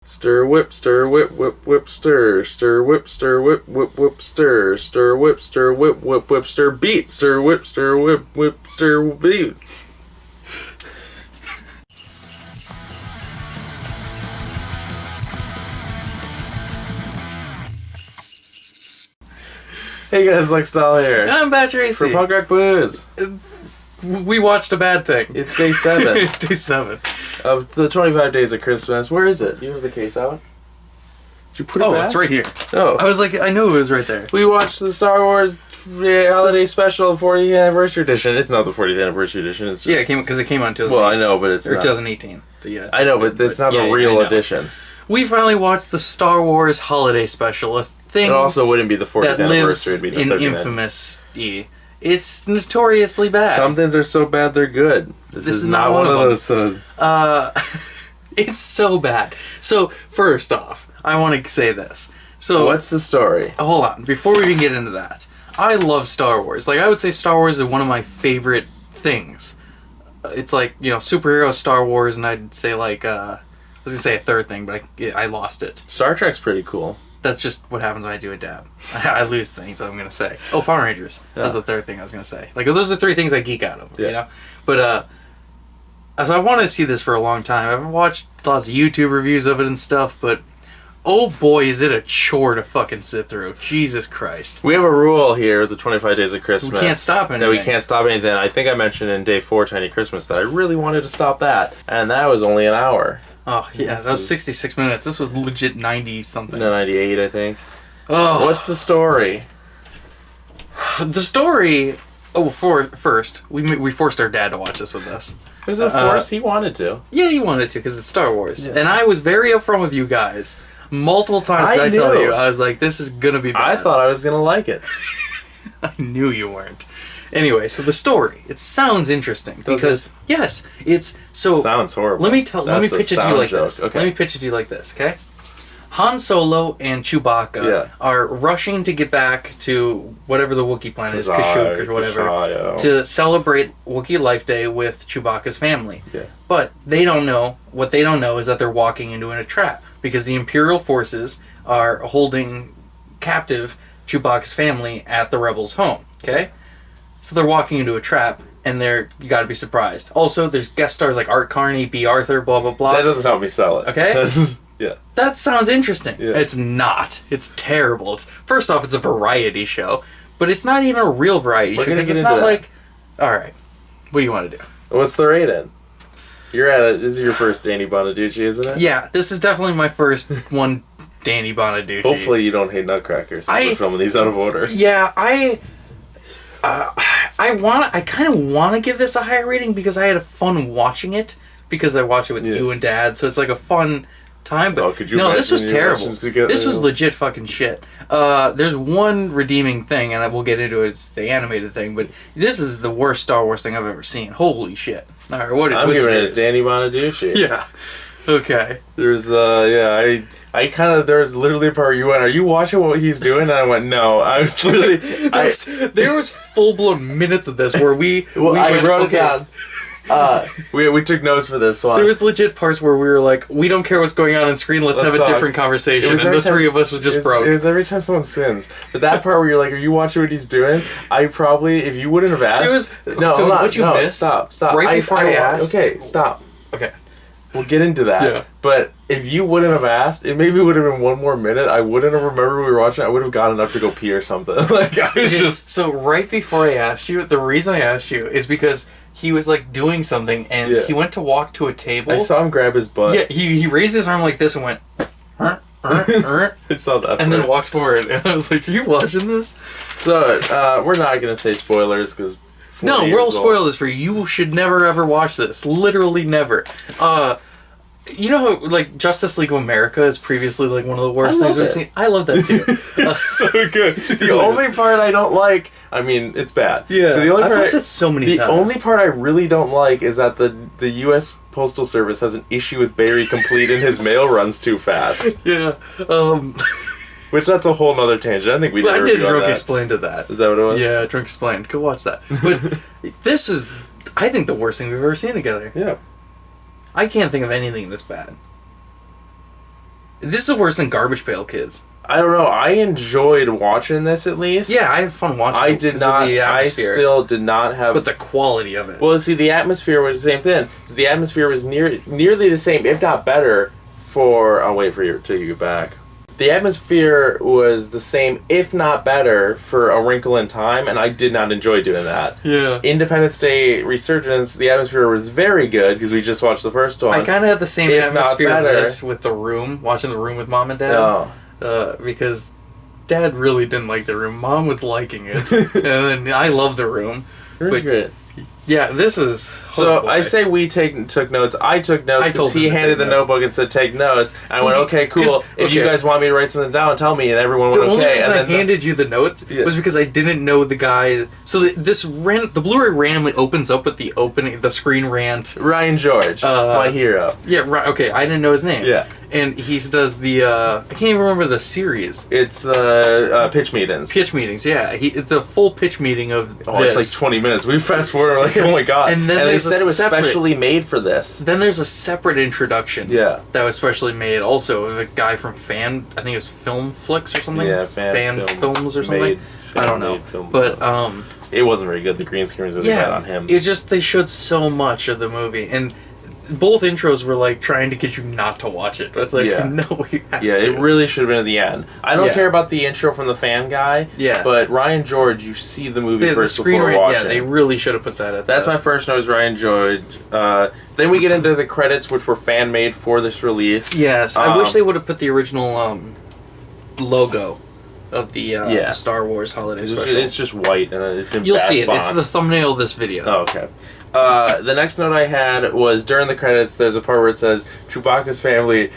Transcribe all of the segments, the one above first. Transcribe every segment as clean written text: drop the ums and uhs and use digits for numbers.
Stir whip, whip, stir. Stir whip, whip, stir. Stir whip, whip, stir. Beat. Stir whip, whip, stir, beat. Hey guys, Lex Dahl here. And I'm Bat Tracy. For Punk Rock Blues. We watched a bad thing. It's day 7. It's day 7. Of the 25 Days of Christmas. Where is it? You have the case out? Did you put it back? Oh, it's right here. Oh. I was like, I knew it was right there. We watched the Star Wars Holiday Special 40th Anniversary Edition. It's not the 40th Anniversary Edition. It's just... Yeah, it came out in 2018. Well, I know, but it's or not. 2018. So yeah, I know, but it's not the real edition. We finally watched the Star Wars Holiday Special, a thing it also wouldn't be the 40th that anniversary. Lives it'd be the in 39th. infamous-y. It's notoriously bad. Some things are so bad they're good. This is not one of those. It's so bad. So, first off, I want to say this. So, what's the story? Hold on. Before we even get into that, I love Star Wars. Like, I would say Star Wars is one of my favorite things. It's like, you know, superhero Star Wars, and I'd say, like, I was going to say a third thing, but I lost it. Star Trek's pretty cool. That's just what happens when I do a dab. I lose things, I'm going to say. Oh, Power Rangers. Yeah. That's the third thing I was going to say. Like, those are 3 things I geek out of, you know? But, so I wanted to see this for a long time. I've watched lots of YouTube reviews of it and stuff, but oh boy, is it a chore to fucking sit through. Jesus Christ. We have a rule here, the 25 Days of Christmas. We can't stop anything. That we can't stop anything. I think I mentioned in Day 4, Tiny Christmas, that I really wanted to stop that. And that was only an hour. Oh, yeah, that was 66 minutes. This was legit 90-something. No, 98, I think. Oh. What's the story? The story... Oh, first, we forced our dad to watch this with us. It was a force. He wanted to. Yeah, he wanted to, because it's Star Wars. Yeah. And I was very upfront with you guys. Multiple times did I tell you. I was like, this is going to be bad. I thought I was going to like it. I knew you weren't. Anyway, so the story. It sounds interesting. Because, yes, it's... So, it sounds horrible. Let me pitch it to you like this. Okay. Let me pitch it to you like this, okay? Han Solo and Chewbacca are rushing to get back to whatever the Wookiee planet is, Kashyyyk or whatever, to celebrate Wookiee Life Day with Chewbacca's family. Yeah. But what they don't know is that they're walking into a trap, because the Imperial forces are holding captive Chewbacca's family at the Rebels' home, okay? So they're walking into a trap, and you gotta be surprised. Also, there's guest stars like Art Carney, B. Arthur, blah, blah, blah. That doesn't help me sell it. Okay? Yeah. That sounds interesting. Yeah. It's not. It's terrible. First off, it's a variety show, but it's not even a real variety show, because it's not like... Alright, what do you want to do? What's the rating? This is your first Danny Bonaducci, isn't it? Yeah, this is definitely my first one, Danny Bonaducci. Hopefully you don't hate Nutcrackers. We're filming these out of order. Yeah, I kind of want to give this a higher rating because I had fun watching it, because I watch it with you and Dad, so it's like a fun time. But no, this was terrible. This was legit fucking shit. There's one redeeming thing, and we'll get into it. It's the animated thing, but this is the worst Star Wars thing I've ever seen. Holy shit! All right, I'm giving it a Danny Bonaducci. Yeah. Okay. There's there was literally a part where you went, "Are you watching what he's doing?" And I went, "No." I was literally there was full blown minutes of this where I wrote it down. We took notes for this one. There was legit parts where we were like, we don't care what's going on screen, let's have a different conversation, and the 3 of us was just broke. It was every time someone sins. But that part where you're like, are you watching what he's doing? I probably, if you wouldn't have asked... missed? Stop. Right before I asked... Okay, stop. Okay. We'll get into that. Yeah. But if you wouldn't have asked, it maybe would have been one more minute. I wouldn't have remembered we were watching. I would have gotten up to go pee or something. Like, I was just... So right before I asked you, the reason I asked you is because he was like doing something, and he went to walk to a table. I saw him grab his butt. Yeah, he raised his arm like this and went... I saw that. And then walked forward, and I was like, are you watching this? So, we're not going to say spoilers, because... No, we'll spoil this for you. You should never ever watch this. Literally never. You know how, like, Justice League of America is previously, like, one of the worst things we've seen? I love that, too. It's so good. The only part I don't like... I mean, it's bad. Yeah. But the only I've watched it so many times. The only part I really don't like is that the U.S. Postal Service has an issue with Barry Complete and his mail runs too fast. Yeah. Which, that's a whole nother tangent. I think we did I did Drunk Explain to that. Is that what it was? Yeah, Drunk Explained. Go watch that. But this was, I think, the worst thing we've ever seen together. Yeah. I can't think of anything this bad. This is worse than Garbage Pail Kids. I don't know. I enjoyed watching this at least. Yeah, I had fun watching it. I did not. I still did not have. But the quality of it. Well, see, the atmosphere was the same thing. So the atmosphere was nearly the same, if not better. I'll wait for you till you get back. The atmosphere was the same, if not better, for A Wrinkle in Time, and I did not enjoy doing that. Yeah. Independence Day Resurgence, the atmosphere was very good because we just watched the first one. I kind of had the same atmosphere of this with The Room, watching The Room with Mom and Dad. Oh. Because Dad really didn't like The Room. Mom was liking it. And then I love The Room. It was great. Yeah, this is... So I say we took notes. I took notes because he handed the notebook and said, take notes. I went, okay, cool. If you guys want me to write something down, tell me. And everyone went, okay. The only reason and I handed you the notes was because I didn't know the guy... So the Blu-ray randomly opens up with the screen rant. Ryan George, my hero. Yeah, right. Okay, I didn't know his name. Yeah. And he does the... I can't even remember the series. It's pitch meetings. Pitch meetings, yeah. It's a full pitch meeting of this. It's like 20 minutes. We fast forward, we're like, oh my god. And then they said it was specially made for this. Then there's a separate introduction. Yeah. That was specially made also of a guy from I think it was Film Flicks or something? Yeah, Fan Films or something? I don't know. But, it wasn't very good. The green screen was really bad on him. It just, they showed so much of the movie. And both intros were like trying to get you not to watch it. It's like, no, you have to. Yeah, it really should have been at the end. I don't care about the intro from the fan guy. Yeah. But Ryan George, you see the movie first before watching. Yeah, they really should have put that at That's my first note is Ryan George. Then we get into the credits, which were fan made for this release. Yes, I wish they would have put the original logo of the Star Wars holiday special. It's just white and it's in You'll bad see it. font. It's the thumbnail of this video. Oh, okay. The next note I had was during the credits. There's a part where it says Chewbacca's family,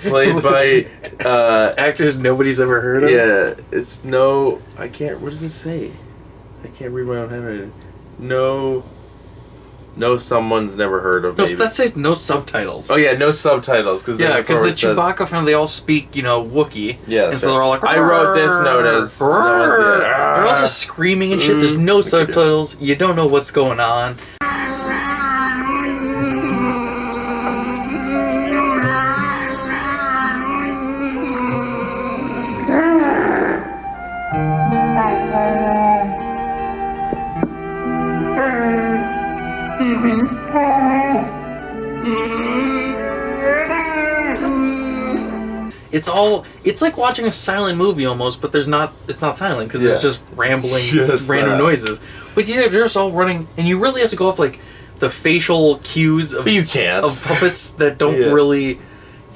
played by actors nobody's ever heard of. Yeah, it's I can't. What does it say? I can't read my own handwriting. No, someone's never heard of. No, that says no subtitles. Oh yeah, no subtitles because the Chewbacca family, they all speak, Wookiee. Yeah, and so they're all like. I wrote this note as they're all just screaming and shit. There's no subtitles. You don't know what's going on. It's like watching a silent movie almost, but it's not silent because it's just rambling, random noises. But they're just all running, and you really have to go off like the facial cues of puppets that don't really.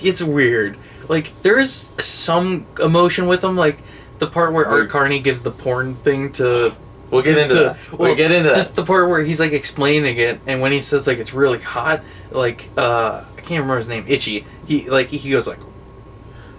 It's weird. Like there is some emotion with them, like the part where Art Carney gives the porn thing to. We'll get into that. We'll get into that. Just the part where he's like explaining it, and when he says like it's really hot, like I can't remember his name, Itchy. He goes like.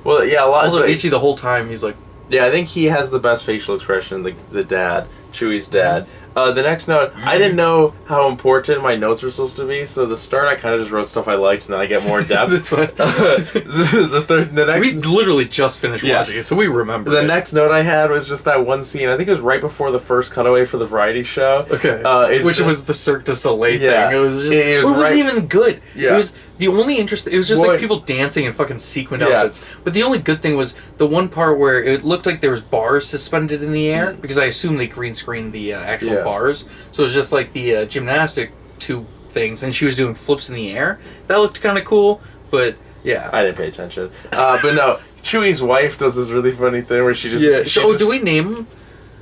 Well, yeah, a lot. Also, Itchy the whole time. He's like. Yeah, I think he has the best facial expression. The dad, Chewie's dad. The next note, I didn't know how important my notes were supposed to be, so the start I kind of just wrote stuff I liked, and then I get more depth. That's fine. the next, we literally just finished watching it, so we remember. The next note I had was just that one scene. I think it was right before the first cutaway for the variety show. Okay, which was the Cirque du Soleil thing. It was just, it wasn't even good. Yeah. It was the only interest. It was just like people dancing in fucking sequined outfits. But the only good thing was the one part where it looked like there was bars suspended in the air because I assume they green screened the actual bars. So it was just like the gymnastic tube things, and she was doing flips in the air. That looked kind of cool, but yeah. I didn't pay attention. But no, Chewie's wife does this really funny thing where she just... do we name them?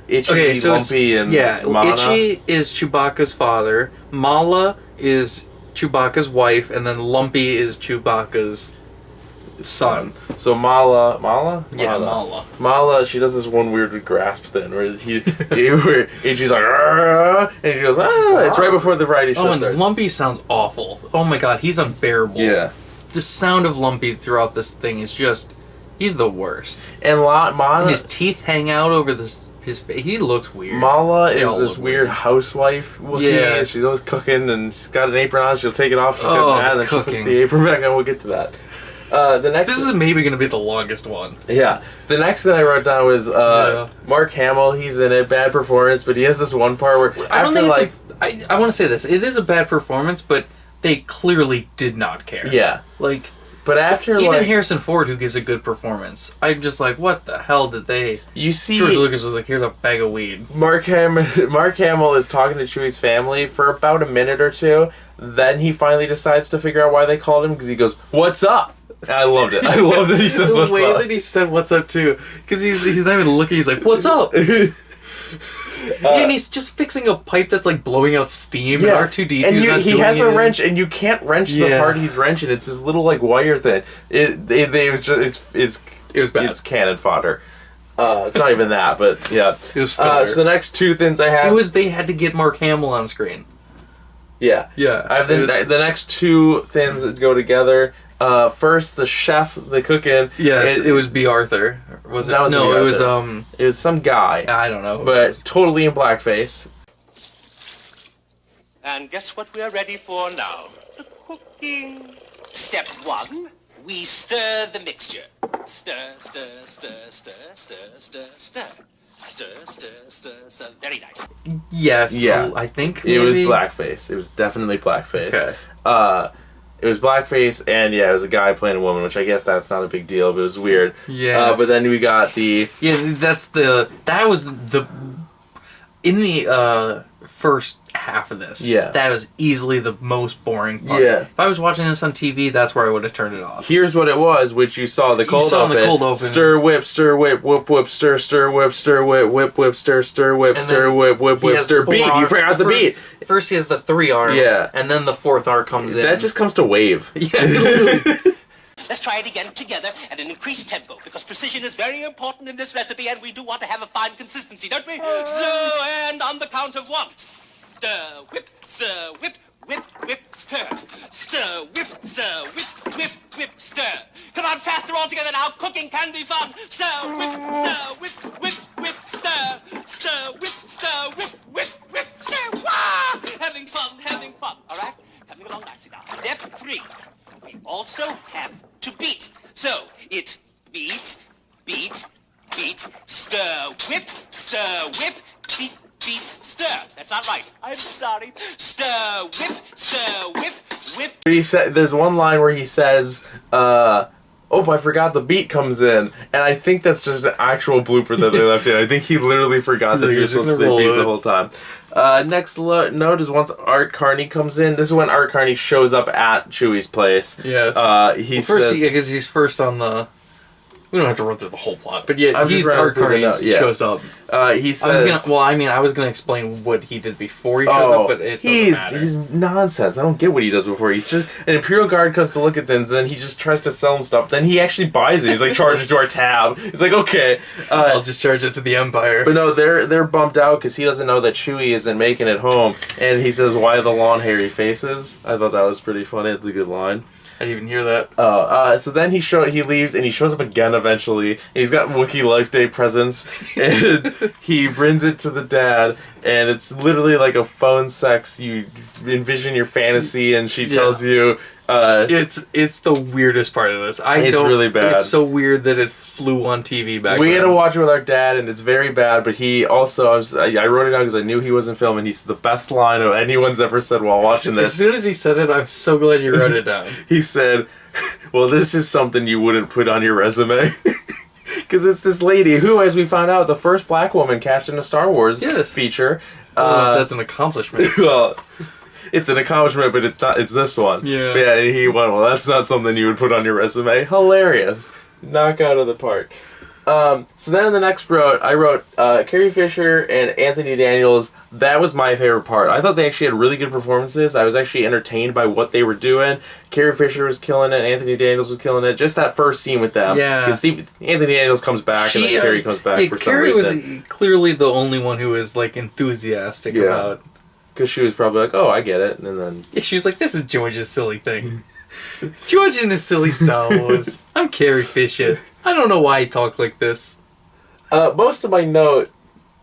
Itchy, Lumpy, and Mana? Itchy is Chewbacca's father, Mala is Chewbacca's wife, and then Lumpy is Chewbacca's son. So Mala? Yeah, Mala. Mala, she does this one weird grasp thing where she's like, Arr! And she goes, it's right before the variety show starts. Lumpy sounds awful. Oh my god, he's unbearable. Yeah. The sound of Lumpy throughout this thing is just, he's the worst. And Mana... And his teeth hang out over his face. He looks weird. Mala is this weird housewife Wookiee. Yeah. She's always cooking, and she's got an apron on. She'll take it off. She'll get mad, and then she'll put the apron back on. We'll get to that. This is maybe going to be the longest one. Yeah. The next thing I wrote down was Mark Hamill. He's in it. Bad performance, but he has this one part where I want to say this. It is a bad performance, but they clearly did not care. Yeah. Like But after even Harrison Ford, who gives a good performance, I'm just like, what the hell did they? You see, George Lucas was like, here's a bag of weed. Mark Hamill is talking to Chewie's family for about a minute or two. Then he finally decides to figure out why they called him because he goes, "What's up?" And I loved it. I love that he says what's up. The way that he said "what's up" too, because he's not even looking. He's like, "What's up?" And he's just fixing a pipe that's like blowing out steam. Yeah. And R2-D2 and he has a wrench, and you can't wrench the part he's wrenching. It's this little like wire thing. It was bad. It's cannon fodder. It's not even that, but yeah. It was so the next two things I have. They had to get Mark Hamill on screen. Yeah. Yeah. I have the next two things that go together. First, the chef, the cooking. Yes, it was B. Arthur. Was it? No, it was It was some guy. I don't know. But totally in blackface. And guess what we are ready for now? The cooking. Step 1, we stir the mixture. Stir, stir, stir, stir, stir, stir, stir. Stir, stir, stir, stir. Very nice. Yes. Yeah. I think maybe. It was blackface. It was definitely blackface. Okay. It was blackface, and it was a guy playing a woman, which I guess that's not a big deal, but it was weird. Yeah. But then we got the... Yeah, that was in the first half of this. Yeah. That was easily the most boring part. Yeah. If I was watching this on TV, that's where I would have turned it off. Here's what it was, which you saw the cold open. Stir, whip, whip, whip, stir, stir, whip, stir, whip, whip, whip, stir, stir, whip, stir, whip, whip, whip, stir. Beat. You forgot the beat. First he has the 3 arms. Yeah. And then the 4th arm comes in. That just comes to wave. Yeah, literally. Let's try it again together at an increased tempo, because precision is very important in this recipe, and we do want to have a fine consistency, don't we? So, and on the count of 1. Stir, whip, whip, whip, stir. Stir, whip, whip, whip, whip, stir. Come on, faster all together now. Cooking can be fun. Stir, whip, whip, whip, stir. Stir, whip, whip, stir. Wah! Having fun. All right? Coming along nicely now. Step 3. We also have to beat. So, it's beat, stir, whip, beat, stir. That's not right. I'm sorry. Stir, whip. He said, there's one line where he says, I forgot the beat comes in. And I think that's just an actual blooper that they left in. I think he literally forgot that he was supposed to say beat the whole time. Next note is once Art Carney comes in. This is when Art Carney shows up at Chewie's place. Yes. Because he's first on the... We don't have to run through the whole plot, but yeah, Art Carney shows up. He says... I was going to explain what he did before he shows up, but it doesn't matter. He's nonsense. I don't get what he does before. He's just... An Imperial Guard comes to look at things, and then he just tries to sell him stuff. Then he actually buys it. He's like, charge it to our tab. He's like, okay. I'll just charge it to the Empire. But no, they're bummed out because he doesn't know that Chewie isn't making it home. And he says, why the lawn hairy faces? I thought that was pretty funny. It's a good line. I didn't even hear that. So then he leaves and he shows up again eventually. And he's got Wookiee Life Day presents and he brings it to the dad and it's literally like a phone sex. You envision your fantasy and she tells you. It's the weirdest part of this. It's really bad. It's so weird that it flew on TV back then. We had to watch it with our dad, and it's very bad. But he also, I wrote it down because I knew he wasn't filming. He's the best line of anyone's ever said while watching this. As soon as he said it, I'm so glad you wrote it down. He said, "Well, this is something you wouldn't put on your resume." Because it's this lady who, as we found out, the first black woman cast in a Star Wars feature. That's an accomplishment. Well. It's an accomplishment, but it's not. It's this one. Yeah. Yeah. And he went, well, that's not something you would put on your resume. Hilarious. Knock out of the park. So then in the next I wrote Carrie Fisher and Anthony Daniels. That was my favorite part. I thought they actually had really good performances. I was actually entertained by what they were doing. Carrie Fisher was killing it. Anthony Daniels was killing it. Just that first scene with them. Yeah. Because Anthony Daniels comes back and then Carrie comes back for some reason. Carrie was clearly the only one who was like enthusiastic about. Because she was probably like, oh, I get it. And then... Yeah, she was like, this is George's silly thing. George and his silly Star Wars. I'm Carrie Fisher. I don't know why he talked like this. Most of my note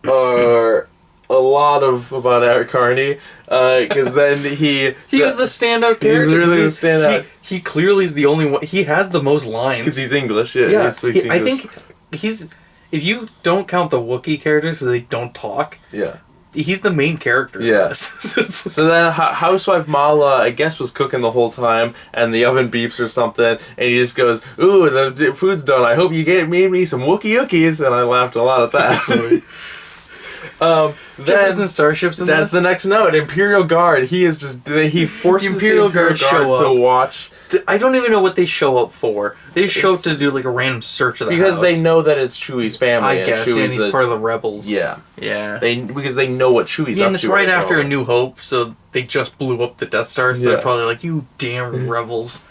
are a lot about Art Carney. Because then he... He was the standout character. He's really the standout. He clearly is the only one... He has the most lines. Because he's English, yeah. He speaks English. I think he's... If you don't count the Wookiee characters because they don't talk... Yeah. he's the main character. Yeah. So then Housewife Mala, I guess, was cooking the whole time, and the oven beeps or something, and he just goes, "Ooh, the food's done. I hope you made me some Wookiee Yookies," and I laughed a lot at that. Jefferson Starships in that's this? the next note. Imperial Guard. He forces the Imperial Guard to watch. I don't even know what they show up for. They just show up to do like a random search of the house. Because they know that it's Chewie's family. I guess, and he's part of the rebels. Yeah. Yeah. Because they know what Chewie's up to. And it's right after A New Hope, so they just blew up the Death Star, so they're probably like, you damn rebels.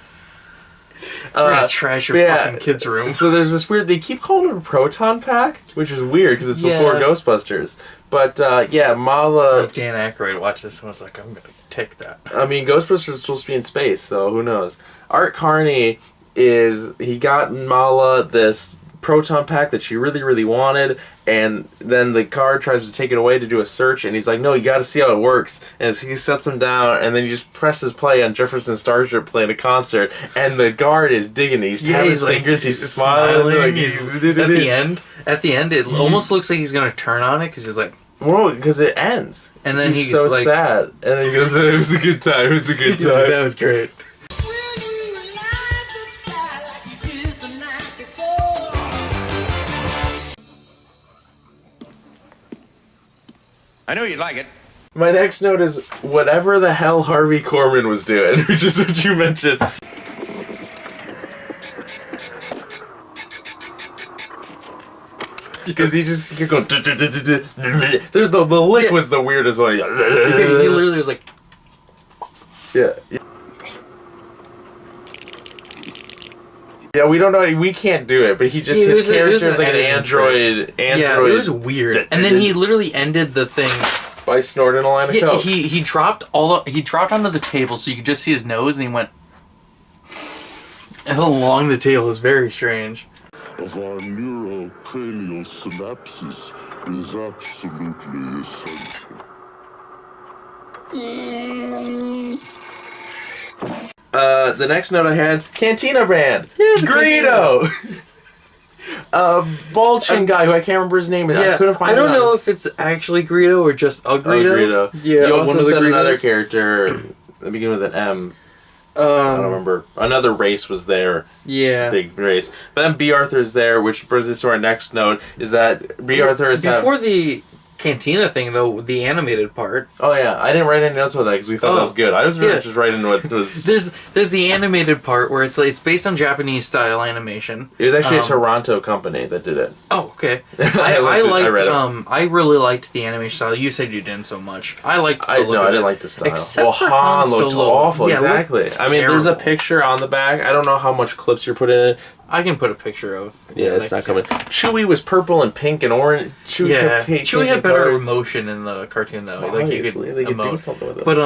We're gonna trash your fucking kid's room. So there's this weird... They keep calling it a proton pack, which is weird, because it's before Ghostbusters. But, Mala... Dan Aykroyd watched this and was like, I'm gonna take that. I mean, Ghostbusters is supposed to be in space, so who knows? Art Carney he got Mala this proton pack that she really, really wanted, and then the guard tries to take it away to do a search, and he's like, no, you gotta see how it works. And so he sets him down, and then he just presses play on Jefferson Starship playing a concert, and the guard is digging it. He's tapping his fingers, he's smiling. Like At the end, it almost looks like he's gonna turn on it, because he's like... Well, because it ends. And then he's so like, sad. And then he goes, it was a good time, it was a good time. That was great. I know you'd like it. My next note is whatever the hell Harvey Korman was doing, which is what you mentioned. Because he just kept going. There's the lick was the weirdest one. He literally was like, yeah. Yeah, we don't know. We can't do it, but he just his character is like an android. Yeah, it was weird. And then he literally ended the thing by snorting a line of coke. He dropped onto the table, so you could just see his nose, and he went along the table. It was very strange. Of our neurocranial synapses is absolutely essential. The next note I had, Cantina Brand. Yeah, Greedo. Bulging guy who I can't remember his name. Yeah, I couldn't find. I don't know if it's actually Greedo or just a Greedo. Yeah, you also said another character that began with an M. I don't remember. Another race was there. Yeah. Big race. But then B. Arthur's there, which brings us to our next note, is that B. Arthur is... Before the Cantina thing, though, the animated part... Oh, yeah. I didn't write any notes about that because we thought that was good. I was really just writing what was... There's the animated part where it's based on Japanese-style animation. It was actually a Toronto company that did it. Oh, okay. I really liked the animation style. You said you didn't so much. I liked the look of it. I didn't like the style. Except for Han looked Solo. awful. Yeah, exactly. I mean, there's a picture on the back. I don't know how much clips you're putting in it. I can put a picture of... Yeah, it's not coming. Chewie was purple and pink and orange. Chewie had better emotion in the cartoon, though. Obviously, they could do something with it. But,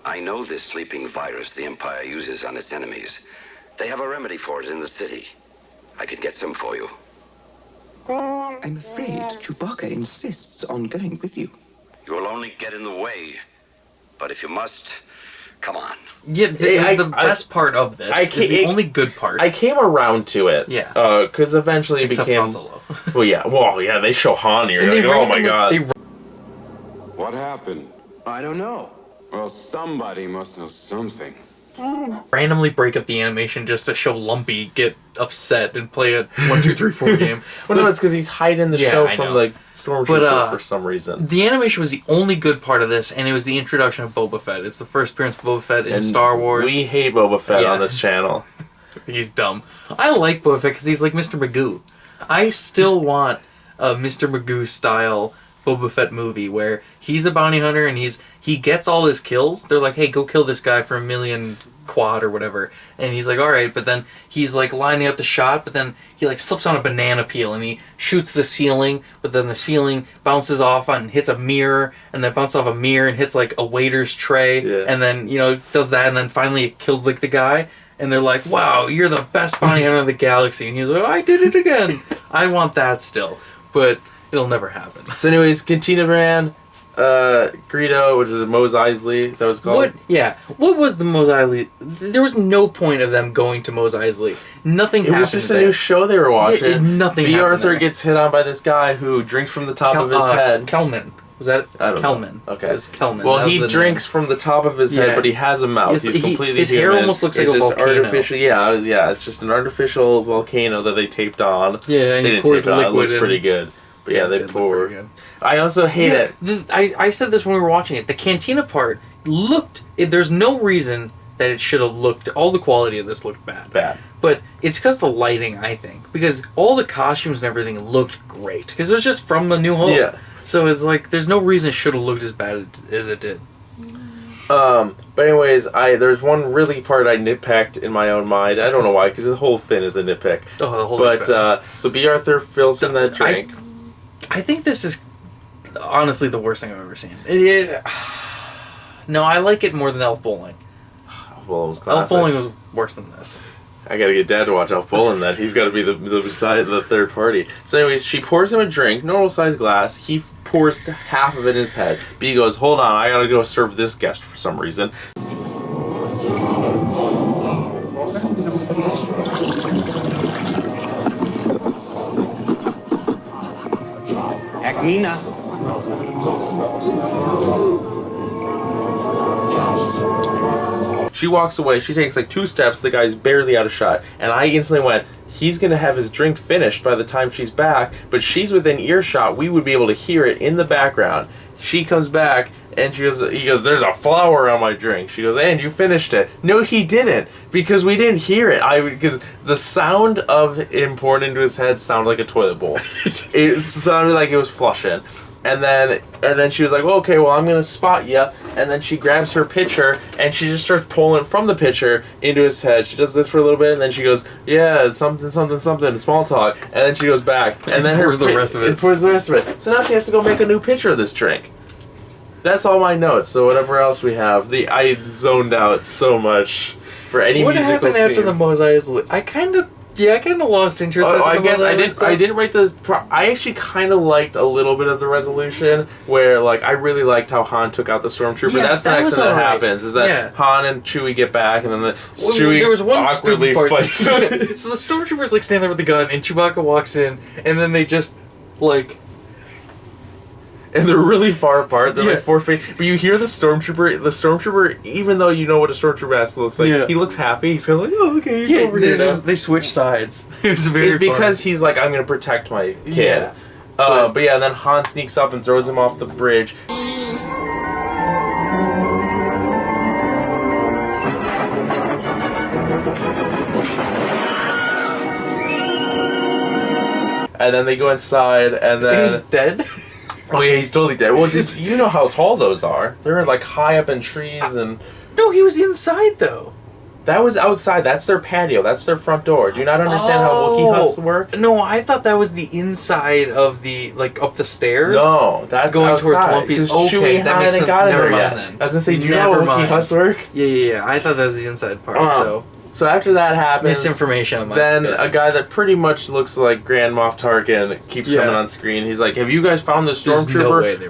I know this sleeping virus the Empire uses on its enemies. They have a remedy for it in the city. I could get some for you. I'm afraid Chewbacca insists on going with you. You will only get in the way. But if you must, come on. Yeah, the best part of this is the only good part. I came around to it. Yeah. Because eventually it became... Han Solo. Well, yeah, they show Han here. Like, oh my god. What happened? I don't know. Well, somebody must know something. Randomly break up the animation just to show Lumpy get upset and play a 1, 2, 3, 4 game. Well, no, it's because he's hiding the show from the Stormtrooper for some reason. The animation was the only good part of this, and it was the introduction of Boba Fett. It's the first appearance of Boba Fett in Star Wars. We hate Boba Fett on this channel. He's dumb. I like Boba Fett because he's like Mr. Magoo. I still want a Mr. Magoo style Boba Fett movie where he's a bounty hunter and he gets all his kills. They're like, hey, go kill this guy for $1 million quad or whatever. And he's like, all right, but then he's like lining up the shot, but then he like slips on a banana peel and he shoots the ceiling, but then the ceiling bounces off and hits a mirror, and then bounces off a mirror and hits like a waiter's tray, and then, does that, and then finally it kills like the guy. And they're like, wow, you're the best bounty hunter in the galaxy. And he's like, oh, I did it again. I want that still. But it'll never happen. So anyways, Cantina Brand, Greedo, which was Mos Eisley, is that what it's called? What was the Mos Eisley? There was no point of them going to Mos Eisley. Nothing happened. It was just a new show they were watching. Nothing happened. B. Arthur gets hit on by this guy who drinks from the top of his head. Kelman. Was that Kelman? Know. Okay. It was Kelman. Well, he drinks from the top of his head, but he has a mouth. He's completely his human. hair almost looks like a volcano. Artificial, yeah. It's just an artificial volcano that they taped on. Yeah, and he pours liquid. It looks pretty good. But yeah, they pour. I also hate it. I said this when we were watching it. The cantina part there's no reason that it should have looked. All the quality of this looked bad. But it's because the lighting, I think. Because all the costumes and everything looked great. Because it was just from A New Hope. Yeah. So it's like, there's no reason it should have looked as bad as it did. But anyways, there's one really part I nitpicked in my own mind. I don't know why, because the whole thing is a nitpick. Oh, the whole nitpick. So B. Arthur fills in that drink. I think this is honestly the worst thing I've ever seen. No, I like it more than Elf Bowling. Elf Bowling was classic. Elf Bowling was worse than this. I gotta get Dad to watch Elf Bowling then. He's gotta be the third party. So anyways, she pours him a drink, normal size glass. He pours half of it in his head. B goes, hold on, I gotta go serve this guest for some reason. Agmina. She walks away, she takes like 2 steps, the guy's barely out of shot. And I instantly went, he's going to have his drink finished by the time she's back, but she's within earshot, we would be able to hear it in the background. She comes back, and he goes, there's a flower on my drink. She goes, and you finished it. No, he didn't, because we didn't hear it. Because the sound of him pouring into his head sounded like a toilet bowl. It sounded like it was flushing. And then she was like, well, okay, well, I'm going to spot you. And then she grabs her pitcher, and she just starts pulling from the pitcher into his head. She does this for a little bit, and then she goes, yeah, something, small talk. And then she goes back. And then pours the rest of it. Pours the rest of it. So now she has to go make a new pitcher of this drink. That's all my notes. So whatever else we have, I zoned out so much for any musical scene. What happened after the Mos Eisley? I kind of lost interest. I guess I didn't write I actually kind of liked a little bit of the resolution where, like, I really liked how Han took out the stormtrooper. That's the next thing that happens is that Han and Chewie get back, and then Chewie there was one awkwardly fights. So the stormtroopers like stand there with the gun, and Chewbacca walks in, and then they just like. And they're really far apart. They're like 4 feet. But you hear the stormtrooper, even though you know what a stormtrooper has to look like, he looks happy. He's kind of like, oh, okay. Yeah, they switch sides. It's because he's like, I'm going to protect my kid. Yeah. But yeah, and then Han sneaks up and throws him off the bridge. And then they go inside, and then... he's dead? Oh yeah, he's totally dead. Well, you know how tall those are? They're like high up in trees and... No, he was inside though. That was outside. That's their patio. That's their front door. Do you not understand how Wookiee huts work? No, I thought that was the inside of the, like, up the stairs. No, that's going outside. Towards Lumpy's. Okay, that makes sense. Never mind then. I was gonna say, do you know how Wookiee huts work? Yeah. I thought that was the inside part. So after that happens, misinformation on my then a guy that pretty much looks like Grand Moff Tarkin keeps coming on screen. He's like, "Have you guys found the stormtrooper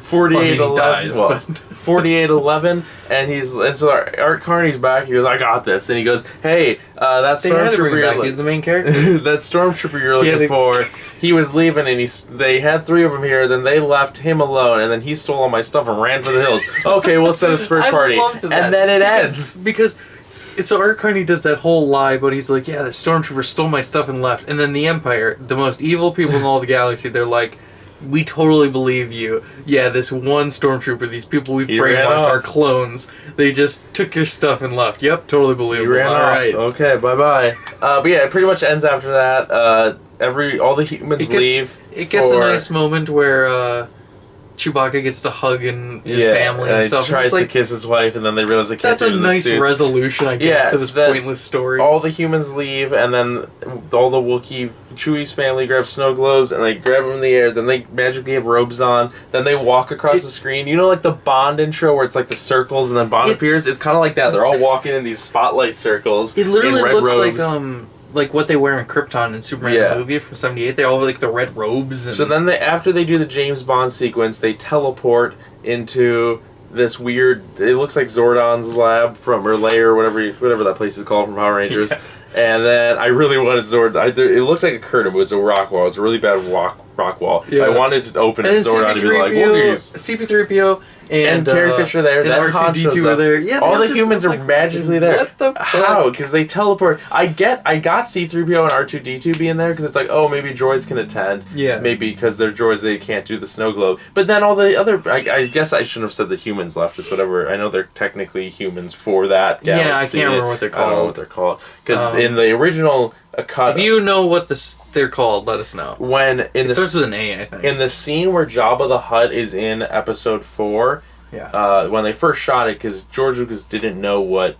4811?" And so Art Carney's back. He goes, "I got this." And he goes, "Hey, that stormtrooper, he's the main character. That stormtrooper you're looking for, he was leaving, and they had 3 of them here. Then they left him alone, and then he stole all my stuff and ran for the hills. Okay, we'll set his first party, and then it ends because." So Art Carney does that whole lie, but he's like, yeah, the stormtrooper stole my stuff and left. And then the Empire, the most evil people in all the galaxy, they're like, we totally believe you. Yeah, this one stormtrooper, these people we've brainwashed are clones. They just took your stuff and left. Yep, totally believable. He ran off. Right. Okay, bye-bye. But yeah, it pretty much ends after that. All the humans leave. It gets a nice moment where... Chewbacca gets to hug his family and stuff. He tries to kiss his wife, and then they realize they can't do it. That's a nice resolution, I guess, to this pointless story. All the humans leave, and then all the Wookiee, Chewie's family grabs snow globes, and they grab them in the air. Then they magically have robes on. Then they walk across the screen. You know, like the Bond intro where it's like the circles, and then Bond appears? It's kind of like that. They're all walking in these spotlight circles. It literally in red looks robes. Like what they wear in Krypton in Superman the movie from '78. They all have like the red robes. And... So then after they do the James Bond sequence, they teleport into this weird... It looks like Zordon's lab or lair, whatever that place is called from Power Rangers. And then I really wanted Zordon. It looked like a curtain, but it was a rock wall. It was a really bad Rockwall. Yeah. I wanted to open his door out and be like, "What are these?" CP3PO and Carrie Fisher there. And R2D2 are there. Yeah, all the humans are magically there. What the fuck? How? Because they teleport. I got C3PO and R2D2 being there because it's like, oh, maybe droids can attend. Yeah. Maybe because they're droids, they can't do the snow globe. But then all the other, I guess I shouldn't have said the humans left. It's whatever. I know they're technically humans for that galaxy. Yeah, I can't remember what they're called. I don't know what they're called. Because in the original cut, if you know what they're called, let us know. It starts with an A, I think. In the scene where Jabba the Hutt is in Episode 4. Yeah. When they first shot it, because George Lucas didn't know what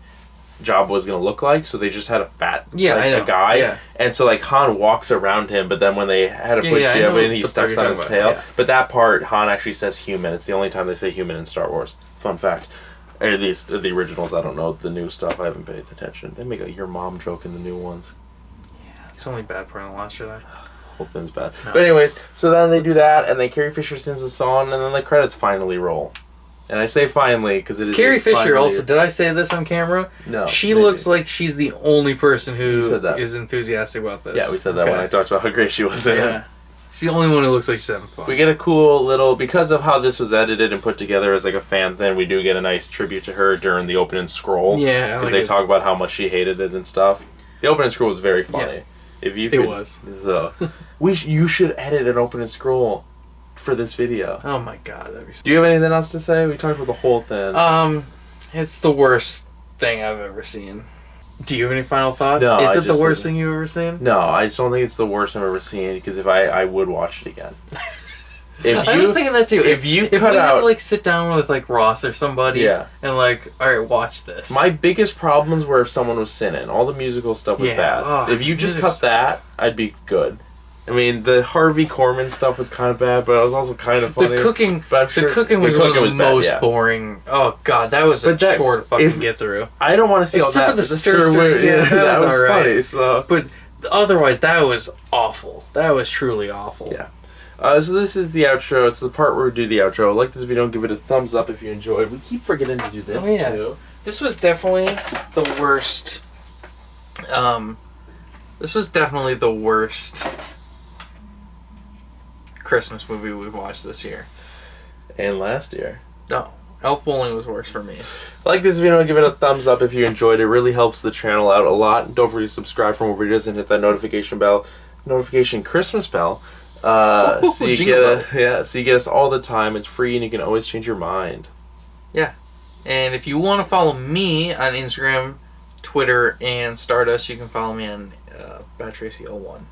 Jabba was going to look like, so they just had a fat a guy. Yeah. And so like Han walks around him, but then when they had to put Jabba in, he steps on his tail. Yeah. But that part, Han actually says human. It's the only time they say human in Star Wars. Fun fact. Or at least the originals, I don't know. The new stuff, I haven't paid attention. They make a your mom joke in the new ones. Yeah, it's only bad part of the Last Jedi. Whole thing's bad. No. But anyways, so then they do that, and then Carrie Fisher sings a song, and then the credits finally roll. And I say finally because it is Carrie Fisher also. Did I say this on camera? No. She looks like she's the only person who is enthusiastic about this. Yeah, we said that when I talked about how great she was in it. She's the only one who looks like she's having fun. We get a cool little, because of how this was edited and put together as like a fan thing, we do get a nice tribute to her during the opening scroll. Yeah, because they talk about how much she hated it and stuff. The opening scroll was very funny. Yeah. If you could, it was. So, you should edit an opening scroll for this video. Oh my god, that'd be so. Do you have anything else to say? We talked about the whole thing. It's the worst thing I've ever seen. Do you have any final thoughts? No. Is it the worst thing you've ever seen? No, I just don't think it's the worst I've ever seen, because if I would watch it again. I was thinking that too. If we had to like sit down with like Ross or somebody, and like, all right, watch this. My biggest problems were if someone was sinning. All the musical stuff was bad. Oh, if you just cut that, I'd be good. I mean, the Harvey Korman stuff was kind of bad, but it was also kind of funny. The cooking was one of the most boring. Oh god, that was a chore to fucking get through. I don't want to see except all that. Except for the stir. Yeah, that was alright. Funny. So, but otherwise, that was awful. That was truly awful. Yeah. So this is the outro. It's the part where we do the outro. Like this video, give it a thumbs up if you enjoyed. We keep forgetting to do this too. This was definitely the worst. This was definitely the worst Christmas movie we've watched this year. And last year. No. Elf Bowling was worse for me. Like this video, give it a thumbs up if you enjoyed it. It really helps the channel out a lot. Don't forget to subscribe for more videos and hit that notification Christmas bell. So you get us all the time. It's free and you can always change your mind. Yeah. And if you want to follow me on Instagram, Twitter, and Stardust, you can follow me on BadTracy01.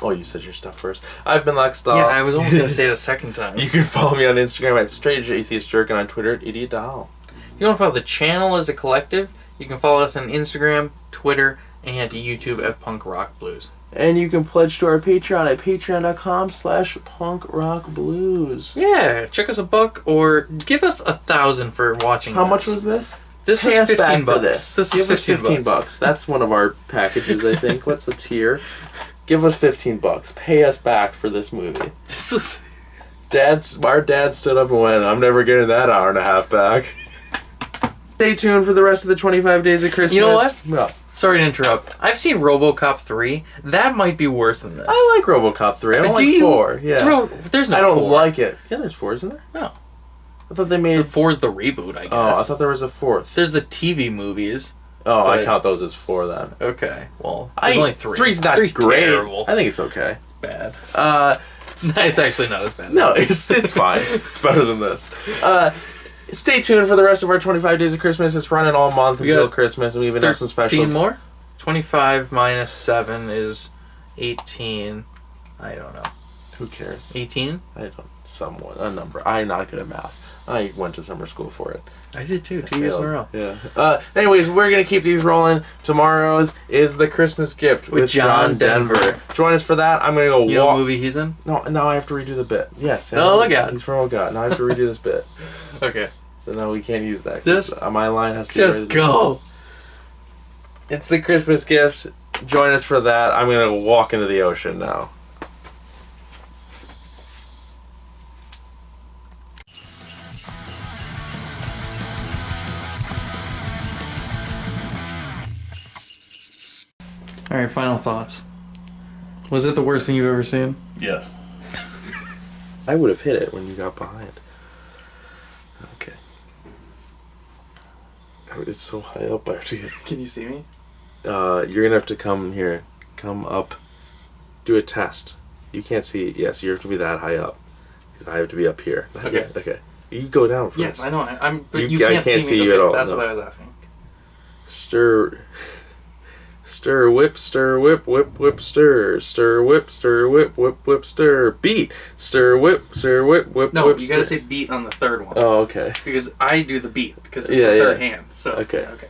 Oh, you said your stuff first. I've been Lexdoll. Yeah, I was almost going to say it a second time. You can follow me on Instagram at StraightAtheistJerk and on Twitter at IdiotDoll. If you want to follow the channel as a collective, you can follow us on Instagram, Twitter, and YouTube at Punk Rock Blues. And you can pledge to our Patreon at patreon.com/punkrockblues. Yeah, check us $1 or give us 1,000 for watching. How much was this? This was $15. This is $15. That's one of our packages, I think. What's a tier? Give us $15. Pay us back for this movie. Our dad stood up and went, I'm never getting that hour and a half back. Stay tuned for the rest of the 25 Days of Christmas. You know what? No. Sorry to interrupt. I've seen RoboCop 3. That might be worse than this. I like RoboCop 3. I don't like 4. Yeah. There's no 4. I don't like it. Yeah, there's 4, isn't there? No. I thought they made... The 4's the reboot, I guess. Oh, I thought there was a 4th. There's the TV movies. Oh, but... I count those as 4 then. Okay. Well, there's only 3. 3's not great. Terrible. I think it's okay. It's bad. It's actually not as bad. No, it's fine. It's better than this. Stay tuned for the rest of our 25 Days of Christmas. It's running all month until Christmas, and we even have some specials. 13 more? 25 minus 7 is 18. I don't know. Who cares? 18? I don't. Somewhat. A number. I'm not good at math. I went to summer school for it. I did too. 2 years in a row. Yeah. Anyways, we're going to keep these rolling. Tomorrow's is The Christmas Gift with John Denver. Join us for that. I'm going to go walk. You know what movie he's in? No, now I have to redo the bit. Yes. Oh, my God. He's from Oh God. Now I have to redo this bit. Okay. So now we can't use that. Just my line has to just go. It's The Christmas Gift. Join us for that. I'm going to walk into the ocean now. Alright, final thoughts. Was it the worst thing you've ever seen? Yes. I would have hit it when you got behind. Okay. Oh, it's so high up. I have to get... Can you see me? You're going to have to come here. Come up. Do a test. You can't see... Yes, you have to be that high up. Because I have to be up here. Okay. Okay. You go down first. Yes, I know. But I can't can't see me. you at all. That's no. what I was asking. Stir, whip, stir, whip, whip, whip, stir, whip, whip, whip, stir, beat, stir, whip, whip, no, whip, you gotta say beat on the third one. Oh, okay. Because I do the beat, because it's the third hand. So, okay. Okay.